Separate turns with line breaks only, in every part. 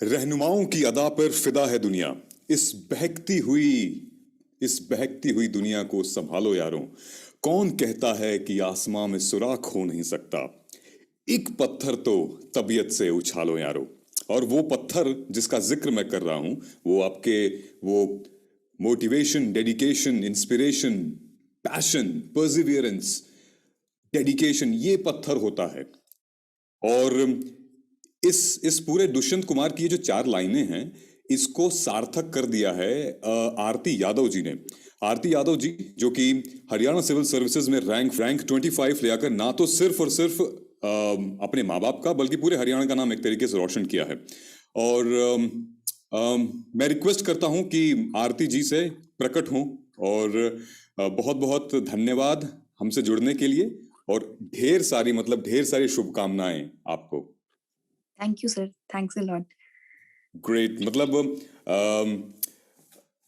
रहनुमाओं की अदा पर फिदा है दुनिया। इस बहकती हुई इस बहकती हुई दुनिया को संभालो यारों। कौन कहता है कि आसमां में सुराख हो नहीं सकता। एक पत्थर तो तबीयत से उछालो यारों। और वो पत्थर जिसका जिक्र मैं कर रहा हूं, वो आपके वो motivation, dedication, inspiration, passion, Perseverance, dedication, ये पत्थर होता है। और इस पूरे दुष्यंत कुमार की ये जो चार लाइनें हैं, इसको सार्थक कर दिया है आरती यादव जी ने। आरती यादव जी जो कि हरियाणा सिविल सर्विसेज में रैंक 25 ले आकर ना तो सिर्फ और सिर्फ अपने माँ बाप का बल्कि पूरे हरियाणा का नाम एक तरीके से रोशन किया है। और मैं रिक्वेस्ट करता हूं कि आरती जी से प्रकट हों। और बहुत बहुत धन्यवाद हमसे जुड़ने के लिए। और ढेर सारी शुभकामनाएं आपको।
Thank you sir, thanks a lot.
Great. मतलब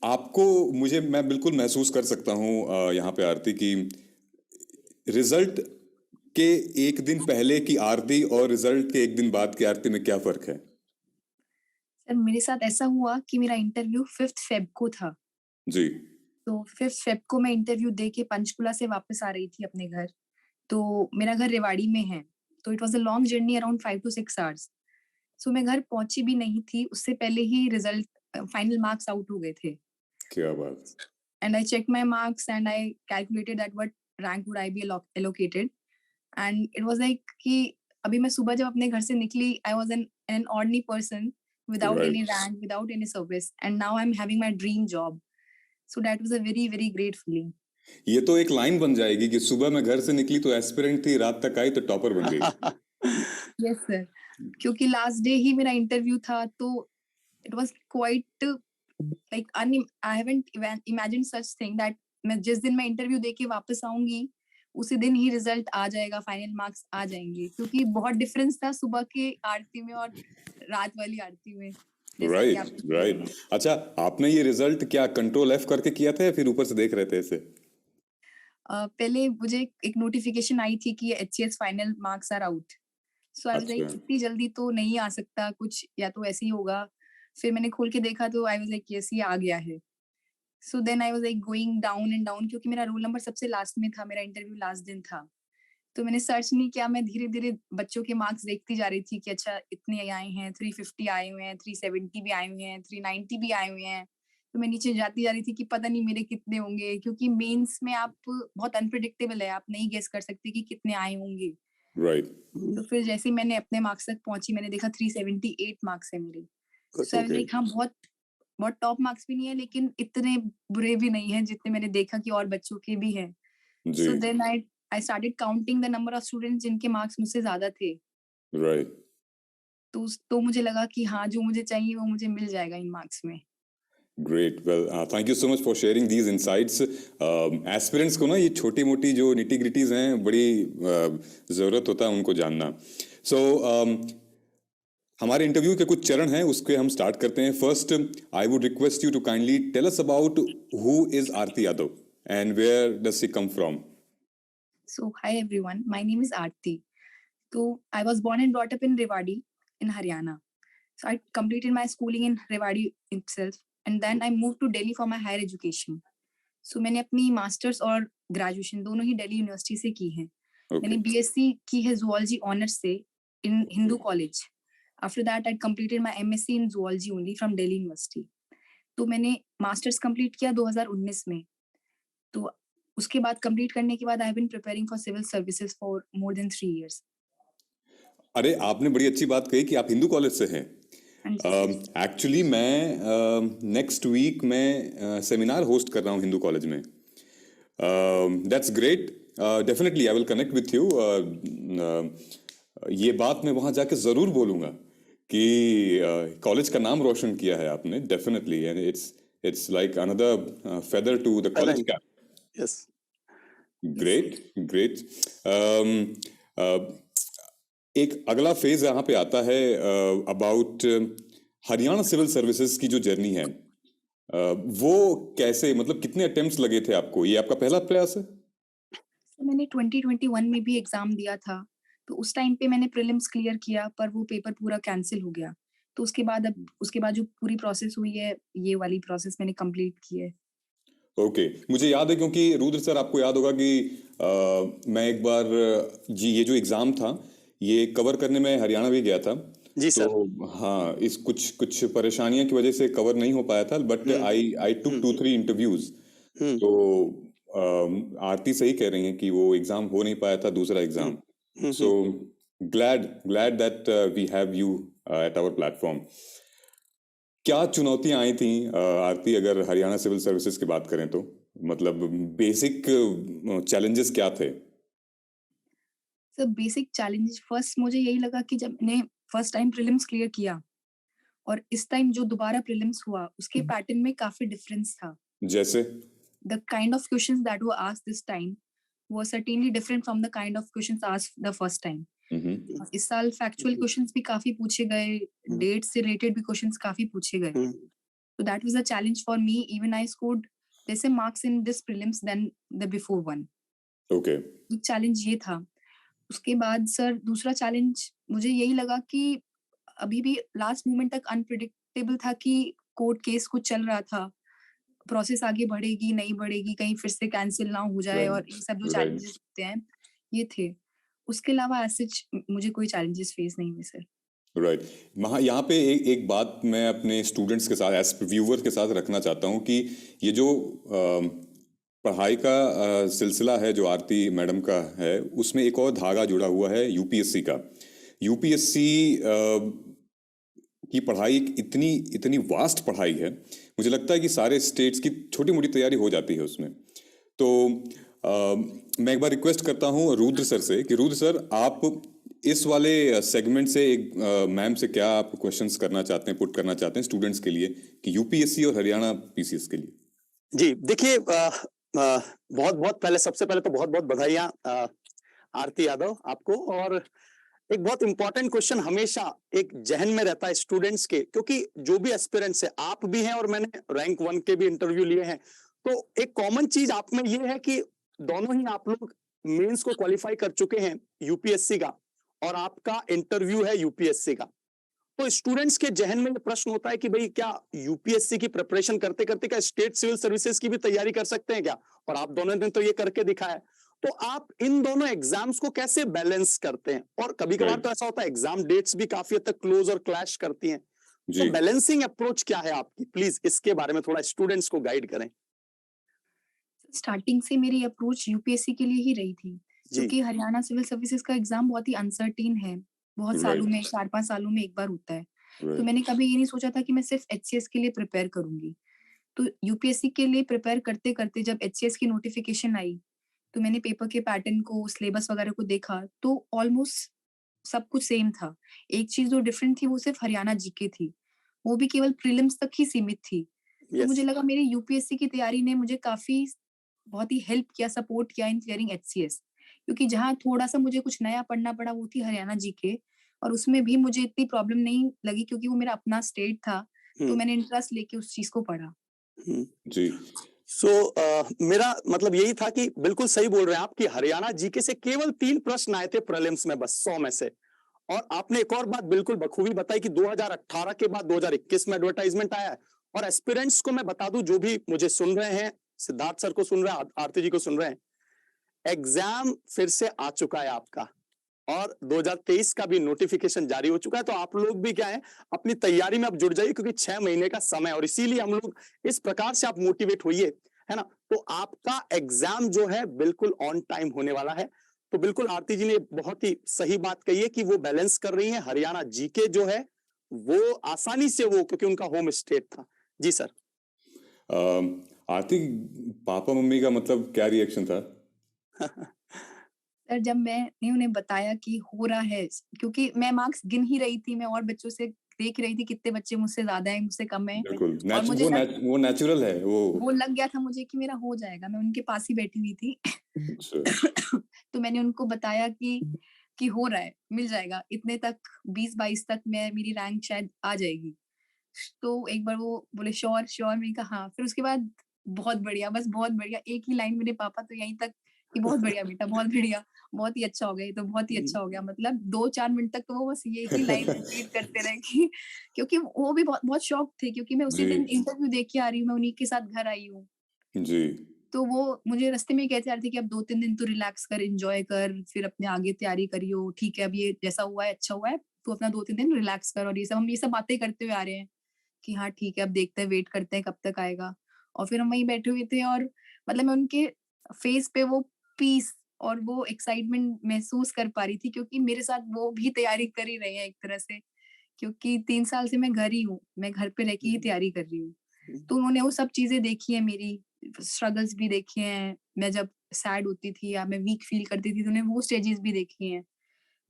आपको मैं बिल्कुल महसूस कर सकता हूँ यहाँ पे आरती की रिजल्ट के एक दिन पहले की आरती और रिजल्ट के एक दिन बाद की आरती में क्या फर्क है?
सर मेरे साथ ऐसा हुआ कि मेरा इंटरव्यू 5th फेब को था।
जी।
तो 5th फेब को मैं इंटरव्यू दे के पंचकुला से वापस आ रही थी अपने घर। तो मेरा घर रेवाड़ी में है। तो it was a long journey around 5 to 6 hours. So मैं घर पहुंची भी नहीं थी, उससे पहले ही रिजल्ट फाइनल मार्क्स आउट हो गए थे।
क्या बात।
And I check my marks and I calculated that what rank would I be allocated. And it was like कि अभी मैं सुबह जब अपने घर से निकली, I was an ordinary person without any
right.
rank, without any service, and now I'm having my dream job. So that was a very, very great feeling.
ये तो एक लाइन बन जाएगी कि सुबह मैं घर से निकली तो एस्पिरेंट थी, रात तक आई तो टॉपर बन गई।
Yes, sir. क्योंकि लास्ट डे ही मेरा इंटरव्यू था, तो it was quite like I haven't imagine such thing that मैं जिस दिन मैं इंटरव्यू देके वापस आऊंगी, उसी दिन ही रिजल्ट आ जाएगा, फाइनल मार्क्स आ जाएंगे। क्योंकि बहुत डिफरेंस था सुबह के आरती में और रात वाली आरती में, जैसा कि
राइट,
आपने
राइट।
बोला।
अच्छा, आपने ये रिजल्ट क्या कंट्रोल एफ करके किया था या फिर ऊपर से देख रहे थे इसे?
पहले मुझे एक नोटिफिकेशन आई थी कि HCS final marks are out. So I was
अच्छा।
लाइक इतनी जल्दी तो नहीं आ सकता कुछ, या तो ऐसे ही होगा। फिर मैंने खोल के देखा तो आई वाज लाइक यस, ये आ गया है। So then I was like going down and down, क्योंकि मेरा रोल नंबर सबसे लास्ट में था, मेरा इंटरव्यू लास्ट दिन था। तो मैंने सर्च नहीं किया, मैं धीरे-धीरे बच्चों के मार्क्स देखती जा रही थी कि अच्छा इतने आए हैं, 350 आए हुए हैं, 370 भी आए हुए हैं, 390 भी आए हुए हैं। तो मैं नीचे जाती जा रही थी कि पता नहीं मेरे कितने होंगे, क्योंकि मेंस में आप बहुत अनप्रेडिक्टेबल है, आप नहीं गेस कर सकते कि कितने आए होंगे।
राइट।
तो फिर जैसे ही मैंने अपने मार्क्स तक पहुंची, मैंने देखा 378 मार्क्स है मेरे। सो आई वाज
ओके।
लाइक हाँ, बहुत बहुत टॉप मार्क्स भी नहीं है, लेकिन इतने बुरे भी नहीं है जितने मैंने देखा कि और बच्चों के भी हैं।
जी।
So then I started counting the number of students जिनके मार्क्स मुझसे ज्यादा थे।
राइट।
तो मुझे लगा कि हाँ, जो मुझे चाहिए वो मुझे मिल जाएगा इन मार्क्स में।
Great. Well, thank you so much for sharing these insights. Aspirants को ना ये छोटी मोटी जो निटी ग्रिटीज हैं, बड़ी ज़रूरत होता है उनको जानना। सो हमारे इंटरव्यू के कुछ चरण हैं, उसके हम स्टार्ट करते हैं। First, I would request you to kindly tell us about who is Aarti Yadav and where does she come from.
So hi everyone, my name is Aarti. So I was born and brought up in Rewari in Haryana. So I completed my schooling in Rewari itself, and then I moved to Delhi for my higher education. So मैंने अपनी masters और graduation दोनों ही Delhi university से की है। मैंने
okay.
BSc की है जूलॉजी ऑनर्स से in Hindu college. After that I completed my MSc in zoology only from Delhi university. तो मैंने मास्टर्स कंप्लीट किया 2019 में। तो उसके बाद कंप्लीट करने के बाद I have been preparing for civil services for more than 3 years.
अरे, आपने बड़ी अच्छी बात कही कि आप हिंदू कॉलेज से हैं।
हाँ जी सर।
एक्चुअली मैं नेक्स्ट वीक में सेमिनार होस्ट कर रहा हूँ हिंदू कॉलेज में। That's great. Definitely I will connect with you. ये बात मैं वहां जाके जरूर बोलूंगा कि कॉलेज का नाम रोशन किया है आपने। Definitely, and it's like another feather to the college
Thank you.
Cap.
Yes.
Great, great. एक अगला फेज यहाँ पे आता है अबाउट हरियाणा सिविल सर्विसेज की जो जर्नी है। वो कैसे, मतलब कितने अटेम्प्ट्स लगे थे आपको? ये आपका पहला प्रयास है?
तो मैंने 2021 में भी एग्जाम दिया था। तो उस टाइम पे मैंने प्रीलिम्स क्लियर किया, पर वो पेपर पूरा कैंसिल हो गया। तो उसके बाद जो पूरी प्रोसेस हुई है, ये वाली प्रोसेस मैंने कंप्लीट की है।
ओके, मुझे याद है क्योंकि रुद्र सर आपको याद होगा कि मैं एक बार जी ये जो एग्ज़ाम था ये कवर करने में हरियाणा भी गया था।
जी
तो
सर।
हाँ, इस कुछ कुछ परेशानियों की वजह से कवर नहीं हो पाया था, but I I took 2-3 interviews.
हम्म
तो आरती सही कह रही हैं कि वो एग्ज़ाम हो नहीं पाया था, दूसरा exam. So glad glad that we have you at our platform. क्या चुनौतियां आई थी आरती, अगर हरियाणा सिविल सर्विसेज की बात करें तो? मतलब बेसिक चैलेंजेस क्या थे?
सर बेसिक चैलेंज फर्स्ट मुझे यही लगा कि जब मैंने फर्स्ट टाइम प्रीलिम्स क्लियर किया और इस टाइम जो दोबारा प्रीलिम्स हुआ उसके पैटर्न में काफी डिफरेंस था।
जैसे?
The kind of questions that were asked this time were certainly different from the kind of questions asked the first time.
हम्म।
इस साल फैक्चुअल क्वेश्चंस भी काफी पूछे गए, डेट से रिलेटेड भी क्वेश्चंस काफी पूछे गए। So that was a challenge for me. Even I scored lesser marks in this prelims than the before one.
Okay.
एक चैलेंज ये था। उसके बाद सर दूसरा चैलेंज मुझे यही लगा कि अभी भी लास्ट मोमेंट तक अनप्रिडिक्टेबल था कि कोर्ट केस कुछ चल रहा था, प्रोसेस आगे बढ़ेगी नहीं बढ़ेगी, कहीं फिर से कैंसिल ना हो जाए, और ये सब जो
राइट।
चैलेंजेस होते हैं ये थे। उसके अलावा एज सच मुझे कोई चैलेंजेस फेस नहीं हुए सर।
राइट। यहाँ पे एक बात मैं अपने स्टूडेंट्स के साथ एज व्यूवर के साथ रखना चाहता हूँ कि ये जो पढ़ाई का सिलसिला है जो आरती मैडम का है, उसमें एक और धागा जुड़ा हुआ है यूपीएससी का। यूपीएससी की पढ़ाई इतनी इतनी वास्ट पढ़ाई है, मुझे लगता है कि सारे स्टेट्स की छोटी मोटी तैयारी हो जाती है उसमें। तो मैं एक बार रिक्वेस्ट करता हूँ रुद्र सर से कि रुद्र सर आप इस वाले सेगमेंट से एक मैम से क्या आप क्वेश्चंस करना चाहते हैं, पुट करना चाहते हैं स्टूडेंट्स के लिए कि यूपीएससी और हरियाणा पीसीएस के लिए?
जी देखिए, बहुत बहुत पहले, सबसे पहले तो बहुत बहुत बधाइयां आरती यादव आपको। और एक बहुत इंपॉर्टेंट क्वेश्चन हमेशा एक जहन में रहता है स्टूडेंट्स के, क्योंकि जो भी एस्पिरेंट्स है, आप भी हैं और मैंने रैंक 1 के भी इंटरव्यू लिए हैं, तो एक कॉमन चीज आप में ये है कि दोनों ही आप लोग मेंस को क्वालिफाई कर चुके हैं यूपीएससी का, और आपका इंटरव्यू है यूपीएससी का। तो स्टूडेंट्स के जहन में ये प्रश्न होता है कि भाई क्या यूपीएससी की प्रिपरेशन करते करते क्या स्टेट सिविल सर्विसेज की भी तैयारी कर सकते हैं क्या? और आप दोनों ने तो ये करके दिखाया है। तो आप इन दोनों एग्जाम्स को कैसे बैलेंस करते हैं? और कभी कभार तो ऐसा होता है एग्जाम डेट्स भी काफी हद तक क्लोज और क्लैश करती हैं, तो बैलेंसिंग अप्रोच क्या है आपकी? प्लीज इसके बारे में थोड़ा स्टूडेंट्स को गाइड करें।
स्टार्टिंग से मेरी अप्रोच यूपीएससी के लिए ही रही थी, क्योंकि हरियाणा सिविल सर्विसेज का एग्जाम बहुत ही अनसर्टेन है, बहुत सालों में 4-5 सालों में एक बार होता है। तो मैंने कभी ये नहीं सोचा था कि मैं सिर्फ एचसीएस के लिए प्रिपेयर करूंगी। तो यूपीएससी के लिए प्रिपेयर करते करते जब एचसीएस की नोटिफिकेशन आई, तो मैंने पेपर के पैटर्न को, सिलेबस वगैरह को देखा, तो ऑलमोस्ट सब कुछ सेम था। एक चीज जो डिफरेंट थी वो सिर्फ हरियाणा जीके थी, वो भी केवल प्रीलिम्स तक ही सीमित थी। तो मुझे लगा मेरी यूपीएससी की तैयारी ने मुझे काफी बहुत ही हेल्प किया, सपोर्ट किया इन क्लियरिंग एचसीएस, क्योंकि जहाँ थोड़ा-सा मुझे कुछ नया पढ़ना पड़ा वो थी हरियाणा जीके, और उसमें भी मुझे इतनी प्रॉब्लम नहीं लगी क्योंकि वो मेरा अपना स्टेट था, तो मैंने इंटरेस्ट लेके उस चीज को पढ़ा।
जी।
मेरा मतलब यही था कि बिल्कुल सही बोल रहे हैं आप कि हरियाणा जीके से केवल 3 प्रश्न आए थे प्रीलिम्स में, बस 100 में से। और आपने एक और बात बिल्कुल बखूबी बताई कि 2018 के बाद 2021 में एडवर्टाइजमेंट आया है। और एस्पिरेंट्स को मैं बता दूं, जो भी मुझे सुन रहे हैं, सिद्धार्थ सर को सुन रहे हैं, आरती जी को सुन रहे हैं, एग्जाम फिर से आ चुका है आपका, और 2023 का भी नोटिफिकेशन जारी हो चुका है। तो आप लोग भी क्या है, अपनी तैयारी में अब जुड़ जाइए, क्योंकि 6 महीने का समय, और इसीलिए हम लोग इस प्रकार से आप मोटिवेट होइए, है ना। तो आपका एग्जाम जो है बिल्कुल ऑन टाइम होने वाला है। तो बिल्कुल आरती जी ने बहुत ही सही बात कही है कि वो बैलेंस कर रही है। हरियाणा जीके जो है वो आसानी से, वो क्योंकि उनका होम स्टेट था। जी सर।
आरती, पापा मम्मी का मतलब क्या रिएक्शन था?
सर जब मैंने उन्हें बताया कि हो रहा है, क्योंकि मैं मार्क्स गिन ही रही थी, मैं और बच्चों से देख रही थी कितने बच्चे मुझसे ज्यादा हैं, मुझसे कम हैं,
बिल्कुल
और मुझे
वो नेचुरल है
वो लग गया था मुझे कि मेरा हो जाएगा। मैं उनके पास ही बैठी हुई थी। तो मैंने उनको बताया कि हो रहा है, मिल जाएगा, इतने तक 20-22 तक मैं, मेरी रैंक शायद आ जाएगी। तो एक बार वो बोले श्योर श्योर, मैंने कहा हाँ। फिर उसके बाद बहुत बढ़िया, बस बहुत बढ़िया, एक ही लाइन, मेरे पापा तो यहीं तक कि बहुत बढ़िया बेटा, बहुत बढ़िया, बहुत ही अच्छा हो गया, ये तो बहुत ही अच्छा हो गया। मतलब 2-4 मिनट तक तो वो बस यही लाइन रिपीट करते रहे कि क्योंकि वो भी बहुत बहुत शॉक्ड थे क्योंकि मैं उसी
जी,
दिन इंटरव्यू दे के आ रही हूँ, मैं उन्हीं के साथ घर आई हूँ।
जी,
तो वो मुझे रास्ते में ही कहते आ रहे थे कि अब 2-3 दिन तू रिलैक्स कर, एन्जॉय कर, फिर अपने आगे तैयारी करियो। ठीक है, अब ये जैसा हुआ है, अच्छा हुआ है, तू अपना 2-3 दिन रिलैक्स कर और ये सब हम ये सब बातें करते हुए आ रहे हैं कि हाँ, ठीक है, अब देखते हैं, वेट करते हैं कब तक आएगा। और फिर हम वहीं बैठे हुए थे और मतलब मैं उनके फेस पे वो पीस और वो एक्साइटमेंट महसूस कर पा रही थी क्योंकि मेरे साथ वो भी तैयारी कर ही रहे हैं एक तरह से, क्योंकि 3 साल से मैं घर ही हूँ, मैं घर पे रह के ही तैयारी कर रही हूँ। तो उन्होंने वो सब चीज़ें देखी हैं मेरी, स्ट्रगल्स भी देखे हैं, मैं जब सैड होती थी या मैं वीक फील करती थी, तो उन्होंने वो स्टेजेस भी देखी हैं।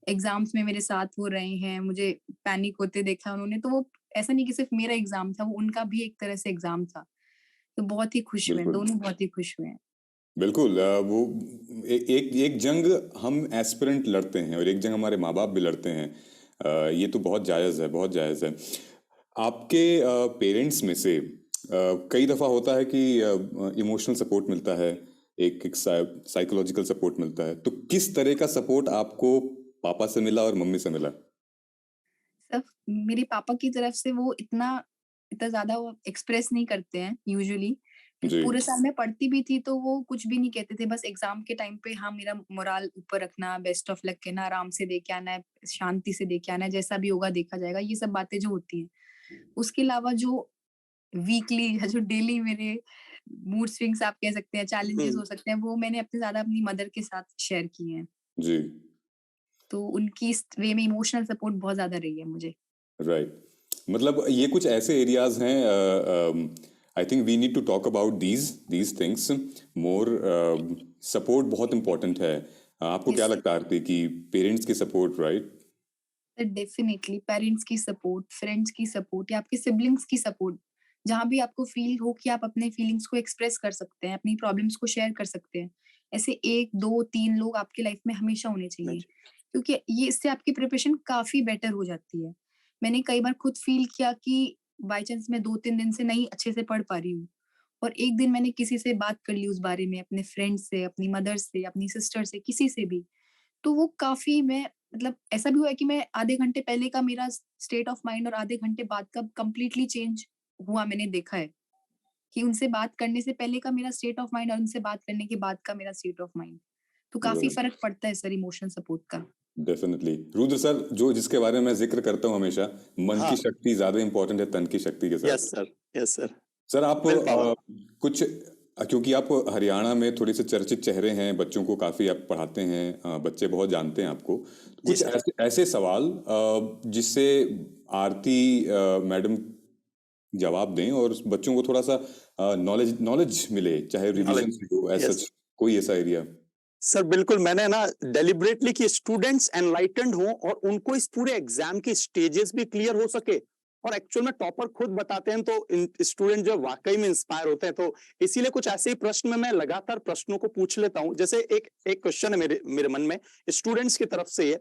एग्ज़ाम्स में मेरे साथ वो रहे हैं, मुझे पैनिक होते देखा उन्होंने, तो वो ऐसा नहीं कि सिर्फ़ मेरा एग्ज़ाम था, वो उनका भी एक तरह से एग्ज़ाम था। तो बहुत ही खुश हुए हैं,
बिल्कुल।
दोनों बहुत ही खुश हुए हैं।
बिल्कुल वो एक एक जंग हम एस्पिरेंट लड़ते हैं और एक जंग हमारे माँ बाप भी लड़ते हैं। ये तो बहुत जायज़ है, बहुत जायज़ है। आपके पेरेंट्स में से कई दफ़ा होता है कि इमोशनल सपोर्ट मिलता है, एक साइकोलॉजिकल सपोर्ट मिलता है। तो किस तरह का सपोर्ट आपको पापा से मिला और मम्मी से मिला?
सिर्फ़ मेरे पापा की तरफ से वो इतना इतना ज़्यादा वो एक्सप्रेस नहीं करते हैं यूजुअली।
जी,
पूरे साल मैं पढ़ती भी थी तो वो कुछ भी नहीं कहते थे, बस एग्ज़ाम के टाइम पे हाँ, मेरा मोरल ऊपर रखना, बेस्ट ऑफ लक कहना, आराम से दे के आना है, शांति से दे के आना है, जैसा भी होगा देखा जाएगा, ये सब बातें जो होती हैं। उसके अलावा जो वीकली या जो डेली मेरे मूड स्विंग्स आप कह सकते हैं, चैलेंजेस
हम्म,
हो सकते हैं, वो मैंने अपने ज़्यादा अपनी मदर के साथ शेयर किए हैं।
जी,
तो उनकी इस वे में इमोशनल सपोर्ट बहुत ज़्यादा रही है मुझे।
राइट। मतलब ये कुछ ऐसे एरियाज हैं, I think we need to talk about these things more. Support बहुत इम्पोर्टेंट है। आपको क्या
यस
लगता है आरती कि पेरेंट्स की support, right?
Sir, definitely parents की सपोर्ट, फ्रेंड्स की सपोर्ट या आपके सिबलिंग्स की सपोर्ट, जहाँ भी आपको फील हो कि आप अपने फीलिंग्स को एक्सप्रेस कर सकते हैं, अपनी प्रॉब्लम्स को शेयर कर सकते हैं। ऐसे 1, 2, 3 लोग आपकी लाइफ में हमेशा होने चाहिए, क्योंकि ये इससे आपकी प्रिपरेशन काफ़ी बेटर हो जाती है। मैंने कई बार खुद फील किया कि बाय चांस मैं 2-3 दिन से नहीं अच्छे से पढ़ पा रही हूँ और एक दिन मैंने किसी से बात कर ली उस बारे में, अपने फ्रेंड से, अपनी मदर से, अपनी सिस्टर से, किसी से भी। तो वो काफ़ी मैं मतलब ऐसा भी हुआ है कि मैं आधे घंटे पहले का मेरा स्टेट ऑफ माइंड और आधे घंटे बाद का कंप्लीटली चेंज हुआ मैंने देखा है, कि उनसे बात करने से पहले का मेरा स्टेट ऑफ माइंड और उनसे बात करने के बाद का मेरा स्टेट ऑफ माइंड। तो काफ़ी फ़र्क पड़ता है सर इमोशनल सपोर्ट का।
डेफिनेटली। रुद्र सर, जो जिसके बारे में मैं जिक्र करता हूँ हमेशा, मन की
हाँ,
शक्ति ज्यादा इंपॉर्टेंट है तन की शक्ति के
यस
साथ।
सर, यस सर,
सर आप
विल पावर।
कुछ क्योंकि आप हरियाणा में थोड़े से चर्चित चेहरे हैं, बच्चों को काफी आप पढ़ाते हैं, बच्चे बहुत जानते हैं आपको।
जी
कुछ
सर।
ऐसे ऐसे सवाल जिससे आरती मैडम जवाब दें और बच्चों को थोड़ा सा नॉलेज नॉलेज मिले, चाहे रिवीजन
नॉलेज,
से हो, एज
यस
सच कोई ऐसा एरिया।
सर, बिल्कुल। मैंने ना डेलिबरेटली कि स्टूडेंट्स एनलाइटेंड हों और उनको इस पूरे एग्जाम के स्टेजेस भी क्लियर हो सके, और एक्चुअल में टॉपर खुद बताते हैं तो स्टूडेंट जो वाकई में इंस्पायर होते हैं। तो इसीलिए कुछ ऐसे ही प्रश्न में मैं लगातार प्रश्नों को पूछ लेता हूं। जैसे एक एक क्वेश्चन है मेरे मेरे मन में स्टूडेंट्स की तरफ से, ये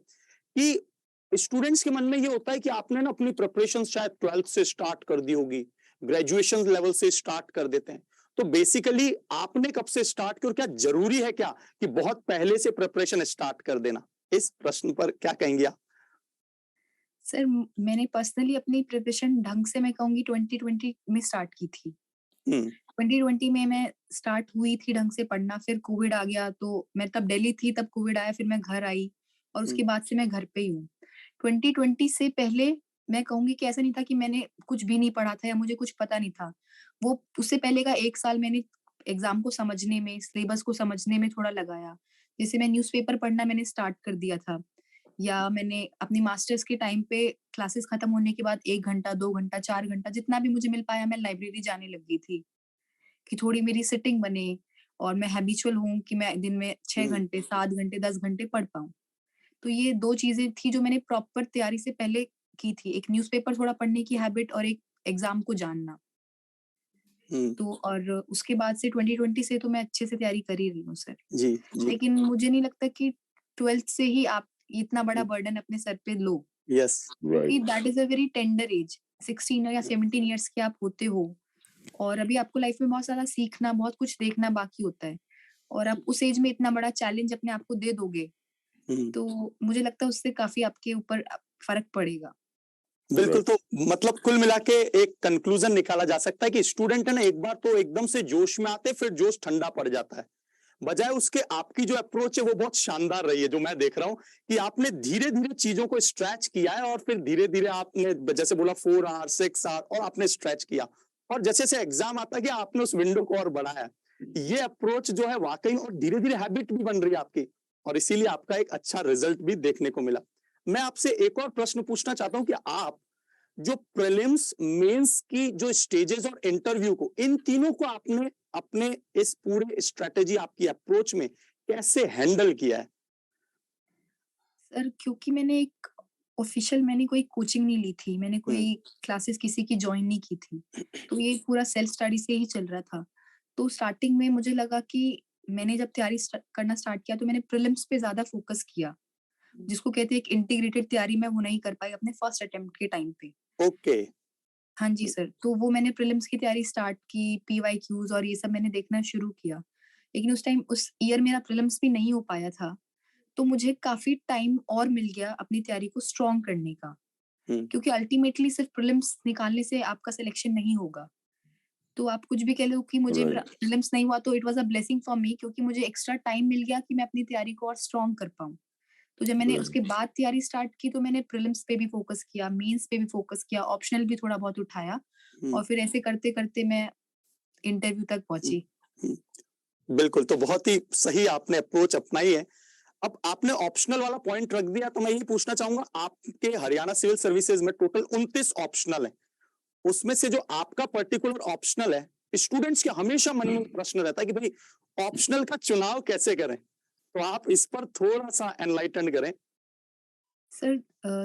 कि स्टूडेंट्स के मन में ये होता है कि आपने ना अपनी प्रिपरेशन शायद 12th से स्टार्ट कर दी होगी, ग्रेजुएशन लेवल से स्टार्ट कर देते हैं। तो बेसिकली आपने कब से स्टार्ट की और क्या जरूरी है क्या कि बहुत पहले से प्रिपरेशन स्टार्ट कर देना? इस प्रश्न पर क्या कहेंगे आप?
सर मैंने पर्सनली अपनी प्रिपरेशन ढंग से मैं कहूँगी 2020 में स्टार्ट की थी।
हम्म,
2020 में मैं स्टार्ट हुई थी ढंग से पढ़ना, फिर कोविड आ गया तो मैं तब दिल्ली थी, तब कोविड आया, फिर मैं घर आई और
हम्म,
उसके बाद से मैं घर पे ही हूँ। 2020 से पहले मैं कहूँगी कि ऐसा नहीं था कि मैंने कुछ भी नहीं पढ़ा था या मुझे कुछ पता नहीं था। वो उससे पहले का 1 साल मैंने एग्ज़ाम को समझने में, सिलेबस को समझने में थोड़ा लगाया। जैसे मैं न्यूज़पेपर पढ़ना मैंने स्टार्ट कर दिया था या मैंने अपनी मास्टर्स के टाइम पे क्लासेस खत्म होने के बाद 1 घंटा, 2 घंटा, 4 घंटा जितना भी मुझे मिल पाया मैं लाइब्रेरी जाने लग गई थी। कि थोड़ी मेरी सिटिंग बने और मैं हैबिचुअल हूँ कि मैं दिन में 6
हम्म,
घंटे, 7 घंटे, 10 घंटे पढ़ पाऊँ। तो ये 2 चीज़ें थी जो मैंने प्रॉपर तैयारी से पहले की थी। एक न्यूज़पेपर थोड़ा पढ़ने की हैबिट और एक एग्ज़ाम को जानना।
हम्म,
तो और उसके बाद से 2020 से तो मैं अच्छे से तैयारी कर ही रही हूँ सर।
जी, जी,
लेकिन मुझे नहीं लगता कि 12th से ही आप इतना बड़ा बर्डन अपने सर पे लो,
यस,
क्योंकि
right.
That is a very tender as. 16 या 17 इयर्स के आप होते हो और अभी आपको लाइफ में बहुत ज़्यादा सीखना, बहुत कुछ देखना बाकी होता है। और आप उस एज में इतना बड़ा चैलेंज अपने आप को दे दोगे,
हम्म।
तो मुझे लगता है उससे काफ़ी आपके ऊपर फ़र्क पड़ेगा।
बिल्कुल, तो मतलब कुल मिला के एक कंक्लूजन निकाला जा सकता है कि स्टूडेंट है ना, एक बार तो एकदम से जोश में आते, फिर जोश ठंडा पड़ जाता है। बजाय उसके आपकी जो अप्रोच है वो बहुत शानदार रही है, जो मैं देख रहा हूँ कि आपने धीरे-धीरे चीजों को स्ट्रेच किया है और फिर धीरे-धीरे आपने जैसे बोला 4 आवर्स, 6 आवर और आपने स्ट्रेच किया और जैसे-जैसे एग्जाम आता गया आपने उस विंडो को और बढ़ाया। ये अप्रोच जो है वाकई और धीरे-धीरे हैबिट भी बन रही है आपकी और इसीलिए आपका एक अच्छा रिजल्ट भी देखने को मिला। मैं आपसे एक और प्रश्न पूछना चाहता हूँ कि आप जो प्रीलिम्स, मेंस की जो स्टेजेस और इंटरव्यू को, इन तीनों को आपने अपने इस पूरे स्ट्रेटेजी आपकी अप्रोच में कैसे हैंडल किया है?
सर, क्योंकि मैंने कोई कोचिंग नहीं ली थी, मैंने
हम्म।
कोई क्लासेस किसी की जॉइन नहीं की थी, तो ये पूरा सेल्फ स्टडी से ही चल रहा था। तो स्टार्टिंग में मुझे लगा कि मैंने जब तैयारी करना स्टार्ट किया तो मैंने प्रीलिम्स पे ज़्यादा फोकस किया, जिसको कहते हैं एक इंटीग्रेटेड तैयारी, मैं वो नहीं कर पाई अपने फर्स्ट अटेम्प्ट के टाइम पे।
ओके।
हाँ जी सर, तो वो मैंने प्रीलिम्स की तैयारी स्टार्ट की, पीवाईक्यूज़ और ये सब मैंने देखना शुरू किया। लेकिन उस ईयर मेरा प्रीलिम्स भी नहीं हो पाया था, तो मुझे काफ़ी टाइम और मिल गया अपनी तैयारी को स्ट्रॉन्ग करने का।
हम्म।
क्योंकि अल्टीमेटली सिर्फ प्रीलिम्स निकालने से आपका सिलेक्शन नहीं होगा। तो आप कुछ भी कह लो कि मुझे मेरा
राइट।
प्रीलिम्स नहीं हुआ तो it was a blessing for me, क्योंकि मुझे एक्स्ट्रा टाइम मिल गया कि मैं अपनी तैयारी को और स्ट्रॉन्ग कर पाऊँ। तो जब मैंने उसके बाद तैयारी स्टार्ट की तो मैंने प्रीलिम्स पे भी फ़ोकस किया, मेंस पे भी फ़ोकस किया, ऑप्शनल भी थोड़ा बहुत उठाया
हम्म।
और फिर ऐसे करते-करते मैं इंटरव्यू तक
हम्म।
पहुँची।
हम्म। बिल्कुल, तो बहुत ही सही आपने अप्रोच अपनाई है। अब आपने ऑप्शनल वाला पॉइंट रख दिया, तो मैं ये पूछना चाहूंगा, आपके हरियाणा सिविल सर्विसेज में टोटल 29 ऑप्शनल है, उसमें से जो आपका पर्टिकुलर ऑप्शनल है, स्टूडेंट्स के हमेशा मन में प्रश्न रहता है कि भाई ऑप्शनल का चुनाव कैसे करें, तो आप इस पर थोड़ा सा एनलाइटन करें।
सर,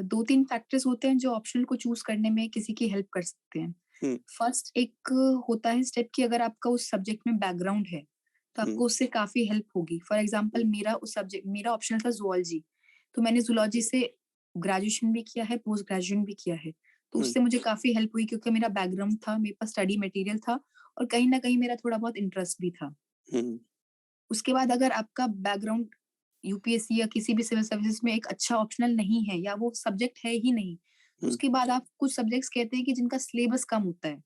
2-3 फैक्टर्स होते हैं जो ऑप्शनल को चूज़ करने में किसी की हेल्प कर सकते हैं।
हम्म।
फर्स्ट एक होता है स्टेप कि अगर आपका उस सब्जेक्ट में बैकग्राउंड है, तो
हम्म।
आपको उससे काफ़ी हेल्प होगी। फॉर एग्ज़ाम्पल
हम्म।
मेरा ऑप्शनल था ज़ूलॉजी, तो मैंने ज़ूलॉजी से ग्रेजुएशन भी किया है, पोस्ट ग्रेजुएशन भी किया है। तो
हम्म।
उससे मुझे काफ़ी हेल्प हुई क्योंकि मेरा बैकग्राउंड था, मेरे पास स्टडी मटेरियल था और कहीं न कहीं मेरा थोड़ा बहुत इंटरेस्ट भी था।
हम्म।
उसके बाद अगर आपका बैकग्राउंड यूपीएससी या किसी भी सिविल सर्विसेज में एक अच्छा ऑप्शनल नहीं है या वो सब्जेक्ट है ही नहीं, तो
हम्म।
उसके बाद आप कुछ सब्जेक्ट्स कहते हैं कि जिनका सिलेबस कम होता है।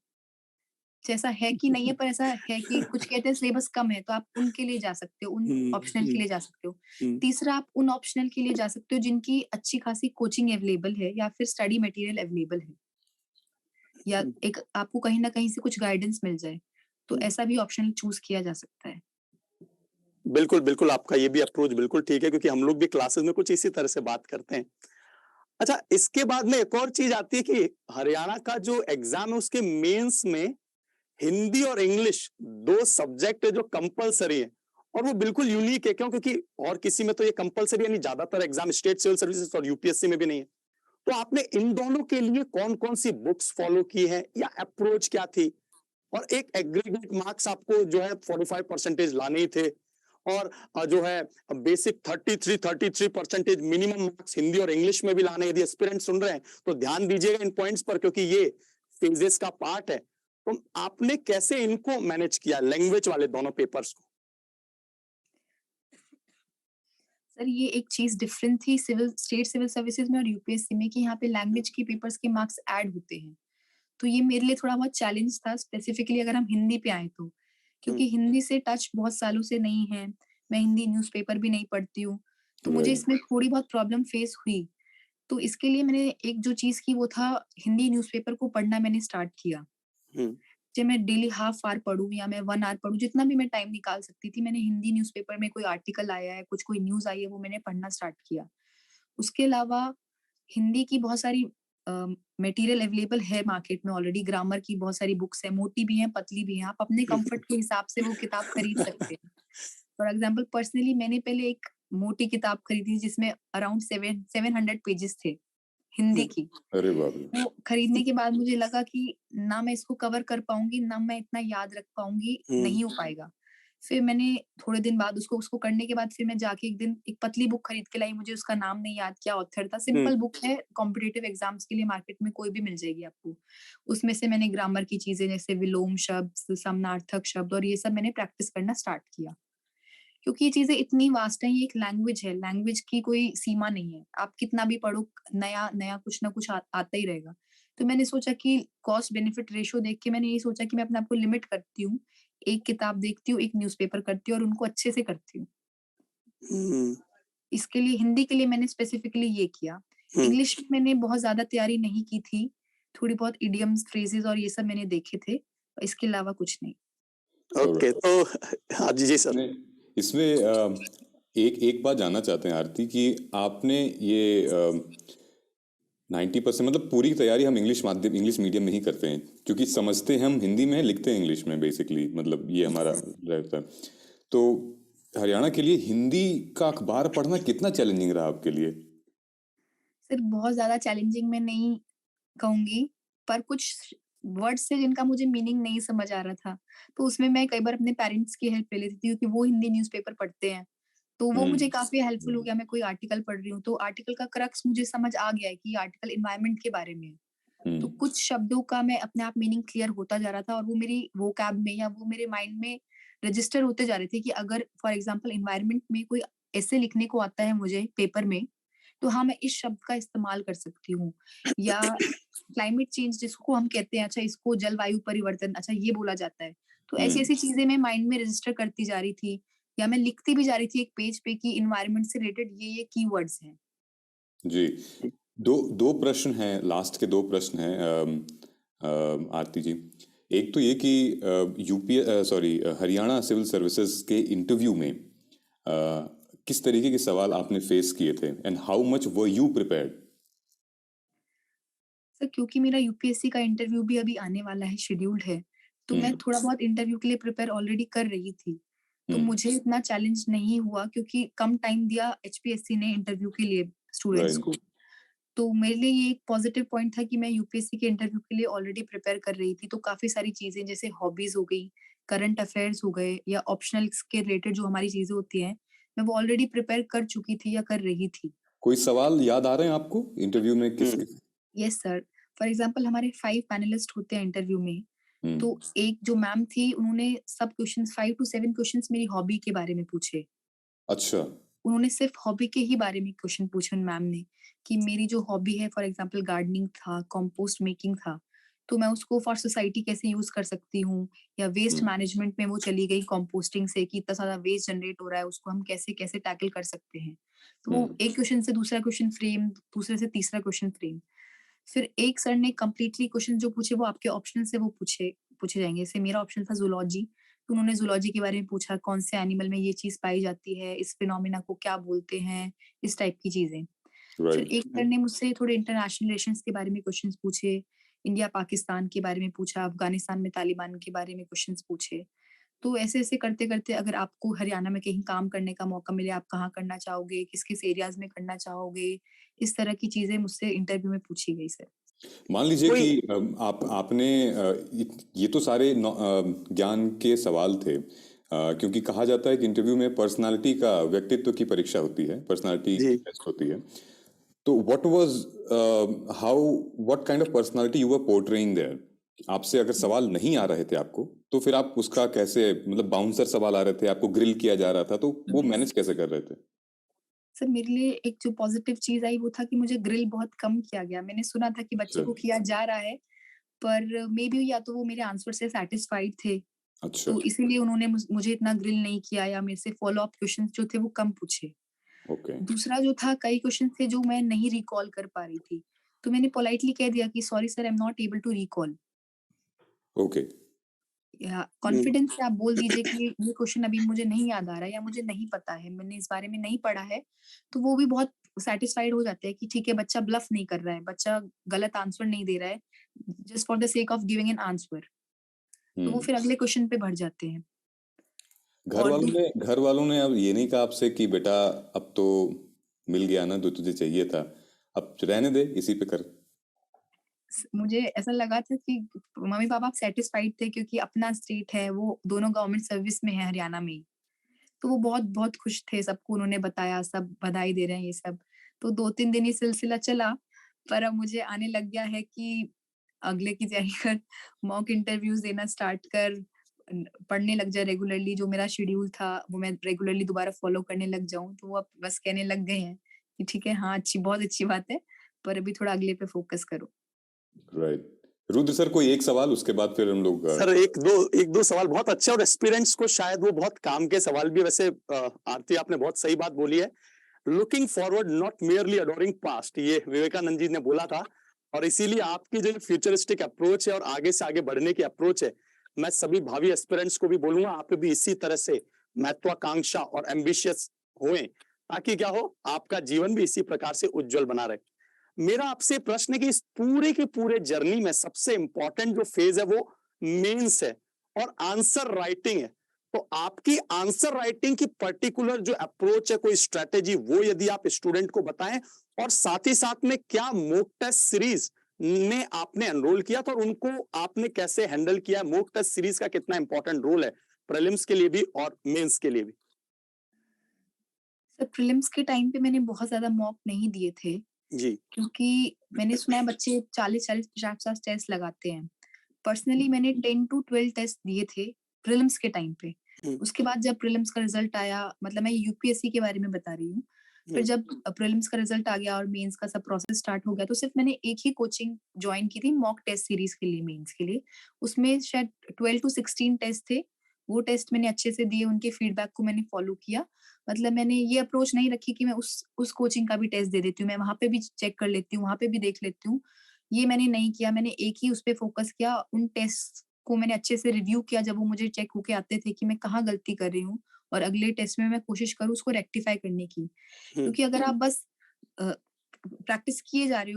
जैसा है कि नहीं है, पर ऐसा है कि कुछ कहते हैं सिलेबस कम है, तो आप उनके लिए जा सकते हो, उन
हम्म।
ऑप्शनल के लिए जा सकते हो।
हम्म।
तीसरा, आप उन ऑप्शनल के लिए जा सकते हो जिनकी अच्छी खासी कोचिंग अवेलेबल है या फिर स्टडी मटेरियल अवेलेबल है या
हम्म।
एक आपको कहीं न कहीं से कुछ गाइडेंस मिल जाए। तो
हम्म।
ऐसा भी ऑप्शनल चूज़ किया जा सकता है।
बिल्कुल, बिल्कुल, आपका ये भी अप्रोच बिल्कुल ठीक है, क्योंकि हम लोग भी क्लासेस में कुछ इसी तरह से बात करते हैं। अच्छा, इसके बाद में एक और चीज आती है कि हरियाणा का जो एग्जाम है उसके मेंस में हिंदी और इंग्लिश 2 सब्जेक्ट है जो कंपलसरी है और वो बिल्कुल यूनिक है। क्यों? क्योंकि और किसी में तो ये कंपलसरी यानी ज्यादातर एग्जाम स्टेट सिविल सर्विसेज और यूपीएससी में भी नहीं है। तो आपने इन दोनों के लिए कौन-कौन सी बुक्स फॉलो की है या अप्रोच क्या थी? और एक एग्रीगेट मार्क्स आपको जो है 45% लाने ही थे और जो है बेसिक 33 मिनिमम मार्क्स हिंदी और इंग्लिश में भी लाने। यदि एस्पिरेंट सुन रहे हैं तो ध्यान दीजिएगा इन पॉइंट्स पर, क्योंकि ये फेजेस का पार्ट है। तो आपने कैसे इनको मैनेज किया, लैंग्वेज वाले दोनों पेपर्स को?
सर, ये एक चीज़ डिफरेंट थी स्टेट सिविल सर्विसेज में और यूपीएससी में कि यहाँ पे लैंग्वेज के पेपर्स के मार्क्स ऐड होते हैं। तो ये मेरे लिए थोड़ा बहुत चैलेंज था, स्पेसिफिकली अगर हम हिंदी पे आएँ तो।
हम्म।
क्योंकि हिंदी से टच बहुत सालों से नहीं है, मैं हिंदी न्यूज़पेपर भी नहीं पढ़ती हूँ, तो मुझे
राइट।
इसमें थोड़ी बहुत प्रॉब्लम फेस हुई। तो इसके लिए मैंने एक जो चीज़ की वो था, हिंदी न्यूज़पेपर को पढ़ना मैंने स्टार्ट किया।
हम्म।
चाहे मैं डेली हाफ ऑवर पढूँ या मैं 1 ऑवर पढूँ, जितना भी मैं टाइम निकाल सकती थी, मैंने हिंदी न्यूज़पेपर में कोई आर्टिकल आया है, कोई न्यूज़ आई है, वो मैंने पढ़ना स्टार्ट किया। उसके अलावा हिंदी की बहुत सारी अ, मटेरियल अवेलेबल है मार्केट में ऑलरेडी, ग्रामर की बहुत सारी बुक्स हैं, मोटी भी हैं, पतली भी हैं, आप अपने कम्फर्ट के हिसाब से वो किताब खरीद सकते हैं। फॉर एग्ज़ाम्पल पर्सनली मैंने पहले एक मोटी किताब खरीदी जिसमें अराउंड 700 पेजेज़ थे, हिंदी की।
अरे बाप रे।
वो खरीदने के बाद मुझे लगा कि ना मैं इसको कवर कर पाऊँगी, ना मैं इतना याद रख पाऊँगी,
हम्म।
नहीं हो पाएगा। फिर मैंने थोड़े दिन बाद उसको करने के बाद फिर मैं जाके एक दिन एक पतली बुक खरीद के लाई, मुझे उसका नाम नहीं याद क्या ऑथर था,
हम्म।
सिंपल बुक है, कॉम्पिटिटिव एग्ज़ाम्स के लिए मार्केट में कोई भी मिल जाएगी आपको। उसमें से मैंने ग्रामर की चीज़ें जैसे विलोम शब्द, समानार्थक शब्द और ये सब मैंने प्रैक्टिस करना स्टार्ट किया। क्योंकि ये चीज़ें इतनी वास्ट हैं, ये एक लैंग्वेज है, लैंग्वेज की कोई सीमा नहीं है। आप कितना भी पढ़ो, नया-नया कुछ ना कुछ आता ही रहेगा। तो मैंने सोचा कि कॉस्ट बेनिफिट रेशियो देख के मैंने ये सोचा कि मैं अपने आप को लिमिट करती हूँ। एक किताब देखती हूँ, एक न्यूज़पेपर करती हूँ और उनको अच्छे से करती हूँ।
हम्म,
इसके लिए हिंदी के लिए मैंने स्पेसिफिकली ये किया।
हम्म,
इंग्लिश में मैंने बहुत ज़्यादा तैयारी नहीं की थी। थोड़ी बहुत इडियम्स, फ्रेजेज़ और ये सब मैंने देखे थे। इसके अलावा कुछ नहीं।
Okay,
alright.
तो हाँ जी, जी सर।
इसमें इसमें एक एक बात जानना चाहते हैं आरती कि आपने ये 90% मतलब पूरी तैयारी हम इंग्लिश मीडियम में ही करते हैं, क्योंकि समझते हम हिंदी में हैं, लिखते हैं इंग्लिश में बेसिकली, मतलब ये हमारा रहता है। तो हरियाणा के लिए हिंदी का अखबार पढ़ना कितना चैलेंजिंग रहा आपके लिए?
सिर्फ बहुत ज़्यादा चैलेंजिंग मैं नहीं कहूँगी, पर कुछ वर्ड्स थे जिनका मुझे मीनिंग नहीं समझ आ रहा था। तो उसमें मैं कई बार अपने पेरेंट्स की हेल्प ले लेती थी क्योंकि वो हिंदी न्यूज़पेपर पढ़ते हैं। तो वो मुझे
हम्म।
काफ़ी हेल्पफुल हो गया। मैं कोई आर्टिकल पढ़ रही हूँ, तो आर्टिकल का क्रक्स मुझे समझ आ गया है कि ये आर्टिकल एनवायरनमेंट के बारे में है। तो
हम्म।
कुछ शब्दों का मैं अपने आप मीनिंग क्लियर होता जा रहा था और वो मेरी वोकैब में या वो मेरे माइंड में रजिस्टर होते जा रहे थे कि अगर फॉर एग्जांपल एनवायरनमेंट में कोई ऐसे लिखने को आता है मुझे पेपर में, तो हाँ, मैं इस शब्द का इस्तेमाल कर सकती हूँ। या क्लाइमेट चेंज जिसको हम कहते हैं, अच्छा इसको जलवायु परिवर्तन, अच्छा ये बोला जाता है। तो
हम्म।
ऐसी-ऐसी चीज़ें मैं माइंड में रजिस्टर करती जा रही थी या मैं लिखती भी जा रही थी एक पेज पे कि एनवायरनमेंट से रिलेटेड ये कीवर्ड्स हैं।
जी। दो दो प्रश्न हैं, लास्ट के दो प्रश्न हैं आरती जी। एक तो ये कि UP sorry Haryana civil services के इंटरव्यू में किस तरीके के सवाल आपने फेस किए थे and how much were you prepared?
Sir क्योंकि मेरा यूपीएससी का इंटरव्यू भी अभी आने वाला है, शेड्यूल्ड है, तो मैं
हम्म।
थोड़ा बहुत इंटरव्यू के लिए प्रिपेयर ऑलरेडी कर रही थी। तो
हम्म।
मुझे इतना चैलेंज नहीं हुआ क्योंकि कम टाइम दिया एचपीएससी ने इंटरव्यू के लिए स्टूडेंट्स
राइट।
को। तो मेरे लिए ये एक पॉजिटिव पॉइंट था कि मैं यूपीएससी के इंटरव्यू के लिए ऑलरेडी प्रिपेयर कर रही थी। तो काफ़ी सारी चीज़ें जैसे हॉबीज़ हो गई, करंट अफेयर्स हो गए या ऑप्शनल्स के रिलेटेड जो हमारी चीज़ें होती हैं, मैं वो ऑलरेडी प्रिपेयर कर चुकी थी या कर रही थी।
कोई सवाल याद आ रहे हैं आपको इंटरव्यू में किस
हम्म,
किस?
Yes sir. फॉर एग्ज़ाम्पल हमारे 5 पैनलिस्ट होते हैं इंटरव्यू में। तो
हम्म।
एक जो मैम थी उन्होंने सब क्वेश्चंस 5 टू 7 क्वेश्चंस मेरी हॉबी के बारे में पूछे।
अच्छा।
उन्होंने सिर्फ हॉबी के ही बारे में क्वेश्चन पूछे उन मैम ने कि मेरी जो हॉबी है फॉर एग्जांपल गार्डनिंग था, कंपोस्ट मेकिंग था, तो मैं उसको फॉर सोसाइटी कैसे यूज़ कर सकती हूँ या वेस्ट
हम्म।
मैनेजमेंट में वो चली गई कंपोस्टिंग से कि इतना सारा वेस्ट जनरेट हो रहा है, उसको हम कैसे-कैसे टैकल कर सकते हैं। तो वो
हम्म।
एक क्वेश्चन से दूसरा क्वेश्चन फ्रेम, दूसरे से तीसरा क्वेश्चन फ्रेम। फिर एक सर ने कंप्लीटली क्वेश्चन जो पूछे वो आपके ऑप्शन से वो पूछे पूछे जाएँगे। जैसे मेरा ऑप्शन था ज़ूलॉजी, तो उन्होंने ज़ूलॉजी के बारे में पूछा, कौन से एनिमल में ये चीज़ पाई जाती है, इस फिनोमेना को क्या बोलते हैं, इस टाइप की चीज़ें। फिर
राइट।
एक सर ने मुझसे थोड़े इंटरनेशनल रिलेशंस के बारे में क्वेश्चन्स पूछे, इंडिया-पाकिस्तान के बारे में पूछा, अफ़गानिस्तान में तालिबान के बारे में क्वेश्चन्स पूछे। तो ऐसे-ऐसे करते-करते अगर आपको हरियाणा में कहीं काम करने का मौका मिले, आप कहाँ करना चाहोगे, किस-किस एरियाज़ में करना चाहोगे, इस तरह की चीज़ें मुझसे इंटरव्यू में पूछी गई सर।
मान लीजिए
कोई
कि आप आपने ये तो सारे ज्ञान के सवाल थे, क्योंकि कहा जाता है कि इंटरव्यू में पर्सनालिटी का, व्यक्तित्व की परीक्षा होती है, पर्सनालिटी
जी,
टेस्ट होती है। तो what was how what kind of personality you were portraying there? आपसे अगर सवाल नहीं आ रहे थे आपको, तो फिर आप उसका कैसे, मतलब बाउंसर सवाल आ रहे थे, आपको ग्रिल किया जा रहा था, तो वो मैनेज कैसे कर रहे थे?
सर मेरे लिए एक जो पॉज़िटिव चीज़ आई वो था कि मुझे ग्रिल बहुत कम किया गया। मैंने सुना था कि
अच्छा।
बच्चों को किया जा रहा है, पर मेबी या तो वो मेरे आंसर से सैटिस्फाइड थे,
अच्छा।
तो इसीलिए उन्होंने मुझे इतना ग्रिल नहीं किया या मेरे से फ़ॉलो अप क्वेश्चन्स जो थे वो कम पूछे।
ओके।
दूसरा जो था कई क्वेश्चन थे जो मैं नहीं रिकॉल कर पा रही थी, तो मैंने पोलाइटली कह दिया कि sorry sir I am not able to recall.
Okay.
या
हम्म,
कॉन्फिडेंस से आप बोल दीजिए कि ये क्वेश्चन अभी मुझे नहीं याद आ रहा है या मुझे नहीं पता है, मैंने इस बारे में नहीं पढ़ा है, तो वो भी बहुत सैटिस्फाइड हो जाते हैं कि ठीक है बच्चा ब्लफ नहीं कर रहा है, बच्चा गलत आंसर नहीं दे रहा है, just for the sake of giving an answer. तो वो
हम्म।
फिर अगले क्वेश्चन पे बढ़ जाते हैं। और
घर वालों ने अब ये नहीं कहा आपसे कि बेटा अब तो मिल गया ना जो तुझे चाहिए था, अब रहने दे इसी पे कर?
मुझे ऐसा लगा था कि मम्मी-पापा सैटिस्फाइड थे क्योंकि अपना स्टेट है, वो दोनों गवर्नमेंट सर्विस में है हरियाणा में ही। तो वो बहुत-बहुत खुश थे, सबको उन्होंने बताया, सब बधाई दे रहे हैं ये सब। तो 2-3 दिन ये सिलसिला चला, पर अब मुझे आने लग गया है कि अगले की तैयारी कर, मॉक इंटरव्यूज़ देना स्टार्ट कर, पढ़ने लग जाए रेगुलरली, जो मेरा शेड्यूल था वो मैं रेगुलरली दोबारा फॉलो करने लग जाऊँ, तो वो अब बस कहने लग गए हैं कि ठीक है, हाँ, बहुत अच्छी बात है, पर अभी थोड़ा अगले पे फोकस करो।
राइट। रुद्र सर, कोई एक सवाल, उसके बाद फिर हम लोग
सर एक दो सवाल बहुत अच्छे और एक्सपीरियंस को शायद वो बहुत काम के सवाल भी वैसे आरती आपने बहुत सही बात बोली है। Looking forward not merely adoring past, ये विवेकानंद जी ने बोला था और इसीलिए आपकी जो फ्यूचरिस्टिक अप्रोच है और आगे से आगे बढ़ने की अप्रोच है, मैं सभी भावी एस्पिरेंट्स को भी बोलूंगा आप भी इसी तरह से महत्वाकांक्षा और एम्बिशियस होएं, ताकि क्या हो आपका जीवन भी इसी प्रकार से उज्जवल बना रहे। मेरा आपसे प्रश्न है कि इस पूरे के पूरे जर्नी में सबसे इंपॉर्टेंट जो फेज है वो मेंस है और आंसर राइटिंग है। तो आपकी आंसर राइटिंग की पर्टिकुलर जो अप्रोच है, कोई स्ट्रेटेजी, वो यदि आप स्टूडेंट को बताएं, और साथ ही साथ में क्या मॉक टेस्ट सीरीज में आपने एनरोल किया था और उनको आपने कैसे हैंडल किया, मॉक टेस्ट सीरीज का कितना इंपॉर्टेंट रोल है प्रीलिम्स के लिए भी और मेंस के लिए भी।
सर प्रीलिम्स के टाइम पे मैंने बहुत ज्यादा मॉक नहीं दिए थे,
जी
क्योंकि मैंने सुना है बच्चे 40-40, 50-50 टेस्ट लगाते हैं। पर्सनली मैंने 10 to 12 टेस्ट दिए थे प्रीलिम्स के टाइम पे। उसके बाद जब प्रीलिम्स का रिजल्ट आया, मतलब मैं यूपीएससी के बारे में बता रही हूँ, फिर जब प्रीलिम्स का रिजल्ट आ गया और मेंस का सब प्रोसेस स्टार्ट हो गया, तो सिर्फ मैंने एक ही कोचिंग ज्वाइन की थी मॉक टेस्ट सीरीज के लिए, मेंस के लिए। उसमें शायद 12 to 16 टेस्ट थे, वो टेस्ट मैंने अच्छे से दिए, उनके फीडबैक को मैंने फॉलो किया। मतलब मैंने ये अप्रोच नहीं रखी कि मैं उस कोचिंग का भी टेस्ट दे देती हूँ, मैं वहां पे भी चेक कर लेती हूँ, वहां पे भी देख लेती हूँ। ये मैंने नहीं किया, मैंने एक ही उस पे फोकस किया, उन टेस्ट को मैंने अच्छे से रिव्यू किया जब वो मुझे चेक होके आते थे कि मैं कहाँ गलती कर रही हूँ, और अगले टेस्ट में मैं कोशिश करूँ उसको रेक्टिफाई करने की। क्योंकि अगर आप बस प्रैक्टिस किए जा रहे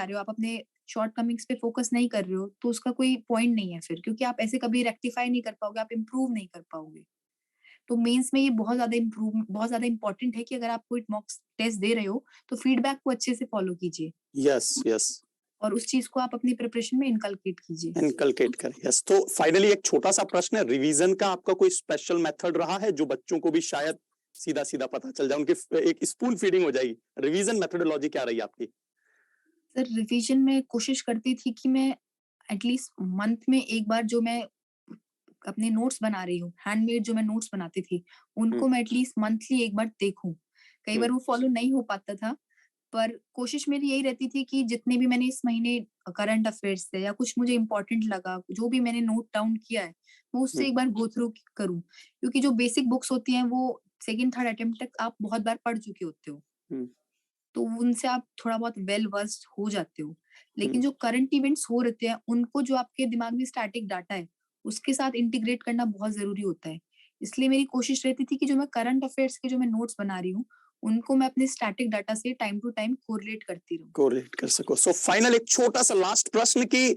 हो, आप अपने शॉर्टकमिंग्स पे फोकस नहीं कर रहे हो, तो उसका कोई पॉइंट नहीं है फिर, क्योंकि आप ऐसे कभी रेक्टिफाई नहीं कर पाओगे, आप इम्प्रूव नहीं कर पाओगे। तो मेंस में ये बहुत ज्यादा इंपॉर्टेंट है कि अगर आप कोई मॉक टेस्ट दे रहे हो तो फीडबैक को अच्छे से फॉलो कीजिए,
यस यस,
और उस चीज को आप अपनी प्रिपरेशन में इनकलकेट कीजिए।
इनकलकेट करें। यस, तो फाइनली एक छोटा सा प्रश्न है, रिवीजन का आपका कोई स्पेशल मेथड रहा है जो बच्चों को भी शायद सीधा सीधा पता चल जाए, उनकी एक स्पून फीडिंग हो जाएगी, रिवीजन मेथोडोलॉजी क्या रही आपकी?
सर रिवीजन में कोशिश करती थी कि मैं एटलीस्ट मंथ में एक बार, जो मैं अपने नोट्स बना रही हूँ, हैंडमेड जो मैं नोट्स बनाती थी, उनको मैं एटलीस्ट मंथली एक बार देखूं। कई बार वो फॉलो नहीं हो पाता था, पर कोशिश मेरी यही रहती थी कि जितने भी मैंने इस महीने करंट अफेयर्स से या कुछ मुझे इम्पोर्टेंट लगा, जो भी मैंने नोट डाउन किया है, मैं उससे एक बार गो थ्रू करूं, क्योंकि जो बेसिक बुक्स होती हैं वो सेकंड थर्ड अटेम्प्ट तक आप बहुत बार पढ़ चुके होते हो, तो उनसे आप थोड़ा बहुत वेल वर्स्ड हो जाते हो। लेकिन जो करंट इवेंट्स हो रहते हैं, उनको जो आपके दिमाग में स्टैटिक डाटा है उसके साथ इंटीग्रेट करना बहुत जरूरी होता है। इसलिए मेरी कोशिश रहती थी कि जो मैं करंट अफेयर्स के जो मैं नोट्स बना रही हूँ, उनको मैं अपने स्टैटिक डाटा से टाइम टू टाइम कोरिलेट करती रहूं।
कोरिलेट कर सको। सो फाइनल एक छोटा सा लास्ट प्रश्न कि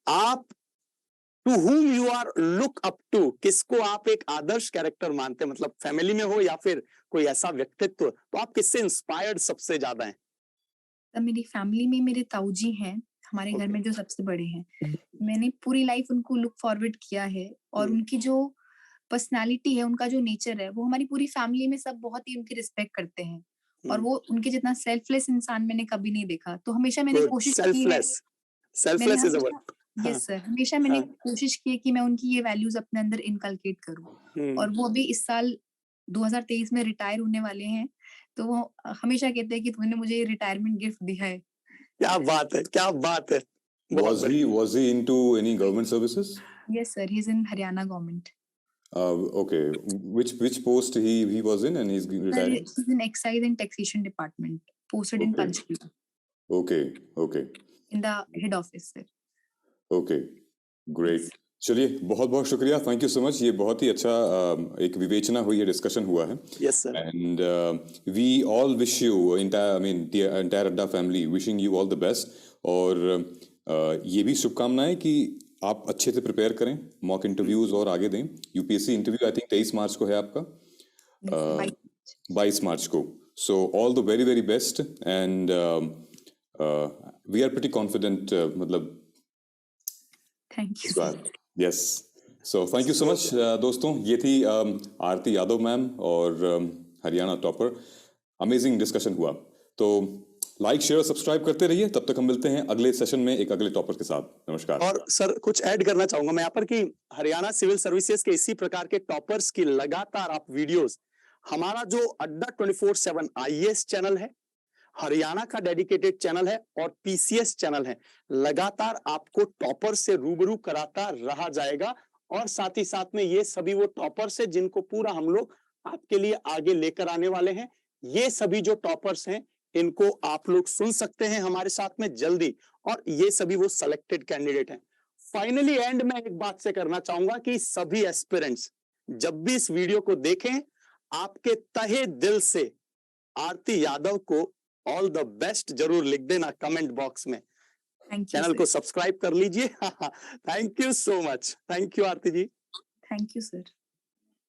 आप to whom you are look up to, किसको आप एक आदर्श कैरेक्टर मानते हैं, मतलब फैमिली में हो या फिर कोई ऐसा व्यक्तित्व, तो आप किससे इंस्पायर्ड सबसे ज्यादा हैं?
तब मेरी फैमिली में मेरे ताऊ जी हैं, हमारे घर में जो सबसे बड़े हैं। मैंने पूरी लाइफ उनको लुक फॉरवर्ड किया है, और उनकी जो पर्सनालिटी है, उनका जो नेचर है, वो हमारी पूरी फैमिली में सब बहुत ही उनकी रिस्पेक्ट करते हैं, और वो उनके जितना सेल्फलेस इंसान मैंने कभी नहीं देखा। तो हमेशा मैंने
गुड,
कोशिश की है,
सेल्फलेस,
मैंने
सेल्फलेस इज अ
हमेशा,
वर्ड। हाँ
यस सर, हमेशा मैंने
हाँ।
कोशिश की है कि मैं उनकी ये वैल्यूज अपने अंदर इनकलकेट करूं। और वो अभी इस साल 2023 में रिटायर होने वाले हैं, तो वो हमेशा कहते हैं कि तूने मुझे ये रिटायरमेंट गिफ्ट दिया है।
क्या बात है, क्या बात है, बहुत बढ़िया।
was he into any government services?
Yes sir, he's in Haryana government.
Okay. Which post he was in and he's
Sir,
retiring?
he's in excise and taxation department, posted in
Okay.
Panchkula,
Okay.
in the head office sir.
Okay. Great.
Yes.
चलिए, बहुत बहुत शुक्रिया, thank you so much. ये बहुत ही अच्छा एक विवेचना हुई है, डिस्कशन हुआ है।
Yes sir.
And we all wish you, entire Adda family wishing you all the best. और ये भी शुभकामनाएं कि आप अच्छे से प्रिपेयर करें, मॉक इंटरव्यूज और आगे दें। UPSC interview I think 23 March को है आपका,
Yes,
22 मार्च को। So all the very very best, and we are pretty confident, मतलब
thank you
इस
sir.
बार। Yes, so thank you so much दोस्तों। ये थी आरती यादव मैम और हरियाणा टॉपर। अमेजिंग डिस्कशन हुआ। तो लाइक शेयर सब्सक्राइब करते रहिए। तब तक हम मिलते हैं अगले सेशन में एक अगले टॉपर के साथ। नमस्कार।
और सर कुछ ऐड करना चाहूंगा मैं यहाँ पर कि हरियाणा सिविल सर्विसेज के इसी प्रकार के टॉपर्स की लगातार आप वीडियोस, हमारा जो अड्डा 24/7 आईएएस चैनल है, हरियाणा का डेडिकेटेड चैनल है और पीसीएस चैनल है, लगातार आपको टॉपर से रूबरू कराता रहा जाएगा। और साथ ही साथ में ये सभी वो टॉपर्स है जिनको पूरा हम लोग आपके लिए आगे लेकर आने वाले हैं। ये सभी जो टॉपर्स हैं इनको आप लोग सुन सकते हैं हमारे साथ में जल्दी, और ये सभी वो सिलेक्टेड कैंडिडेट हैं। फाइनली एंड में एक बात से करना चाहूंगा कि सभी एस्पिरेंट्स जब भी इस वीडियो को देखें, आपके तहे दिल से आरती यादव को ऑल द बेस्ट जरूर लिख देना कमेंट बॉक्स में।
थैंक यू
चैनल को सब्सक्राइब कर लीजिए। Thank you so much. Thank you Aarti ji.
Thank you sir.